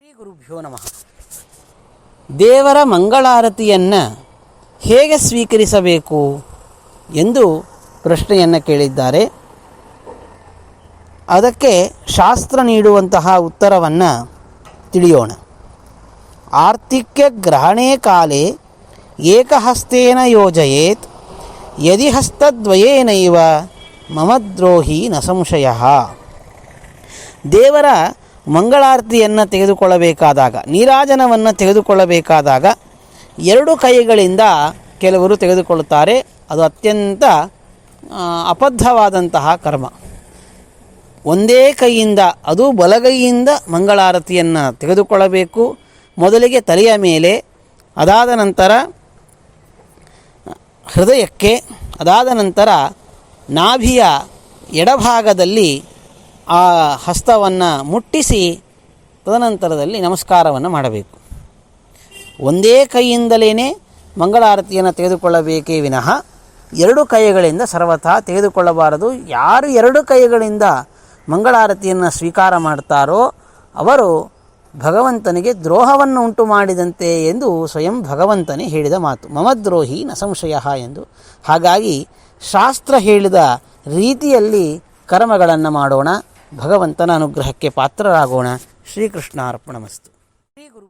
ಶ್ರೀ ಗುರುಭ್ಯೋ ನಮಃ. ದೇವರ ಮಂಗಳಾರತಿಯನ್ನು ಹೇಗೆ ಸ್ವೀಕರಿಸಬೇಕು ಎಂದು ಪ್ರಶ್ನೆಯನ್ನು ಕೇಳಿದ್ದಾರೆ. ಅದಕ್ಕೆ ಶಾಸ್ತ್ರ ನೀಡುವಂತಹ ಉತ್ತರವನ್ನು ತಿಳಿಯೋಣ. ಆರ್ತಿಕ್ಯ ಗ್ರಹಣೇ ಕಾಲೇ ಏಕಹಸ್ತೇನ ಯೋಜಯೇತ್ ಯದಿ ಹಸ್ತದ್ವಯೇನೈವ ಮಮ ದ್ರೋಹಿ ನ ಸಂಶಯಃ. ದೇವರ ಮಂಗಳಾರತಿಯನ್ನು ತೆಗೆದುಕೊಳ್ಳಬೇಕಾದಾಗ, ನೀರಾಜನವನ್ನು ತೆಗೆದುಕೊಳ್ಳಬೇಕಾದಾಗ ಎರಡು ಕೈಗಳಿಂದ ಕೆಲವರು ತೆಗೆದುಕೊಳ್ಳುತ್ತಾರೆ. ಅದು ಅತ್ಯಂತ ಅಬದ್ಧವಾದಂತಹ ಕರ್ಮ. ಒಂದೇ ಕೈಯಿಂದ, ಅದು ಬಲಗೈಯಿಂದ ಮಂಗಳಾರತಿಯನ್ನು ತೆಗೆದುಕೊಳ್ಳಬೇಕು. ಮೊದಲಿಗೆ ತಲೆಯ ಮೇಲೆ, ಅದಾದ ನಂತರ ಹೃದಯಕ್ಕೆ, ಅದಾದ ನಂತರ ನಾಭಿಯ ಎಡಭಾಗದಲ್ಲಿ ಆ ಹಸ್ತವನ್ನು ಮುಟ್ಟಿಸಿ ತದನಂತರದಲ್ಲಿ ನಮಸ್ಕಾರವನ್ನು ಮಾಡಬೇಕು. ಒಂದೇ ಕೈಯಿಂದಲೇ ಮಂಗಳಾರತಿಯನ್ನು ತೆಗೆದುಕೊಳ್ಳಬೇಕೇ ವಿನಃ ಎರಡು ಕೈಗಳಿಂದ ಸರ್ವಥಾ ತೆಗೆದುಕೊಳ್ಳಬಾರದು. ಯಾರು ಎರಡು ಕೈಗಳಿಂದ ಮಂಗಳಾರತಿಯನ್ನು ಸ್ವೀಕಾರ ಮಾಡ್ತಾರೋ ಅವರು ಭಗವಂತನಿಗೆ ದ್ರೋಹವನ್ನು ಉಂಟು ಮಾಡಿದಂತೆ ಎಂದು ಸ್ವಯಂ ಭಗವಂತನೇ ಹೇಳಿದ ಮಾತು, ಮಮ ದ್ರೋಹಿ ನ ಸಂಶಯ ಎಂದು. ಹಾಗಾಗಿ ಶಾಸ್ತ್ರ ಹೇಳಿದ ರೀತಿಯಲ್ಲಿ ಕರ್ಮಗಳನ್ನು ಮಾಡೋಣ. ಭಗವಂತನ ಅನುಗ್ರಹಕ್ಕೆ ಪಾತ್ರರಾಗೋಣ. ಶ್ರೀಕೃಷ್ಣಾರ್ಪಣಮಸ್ತು. ಶ್ರೀ ಗುರು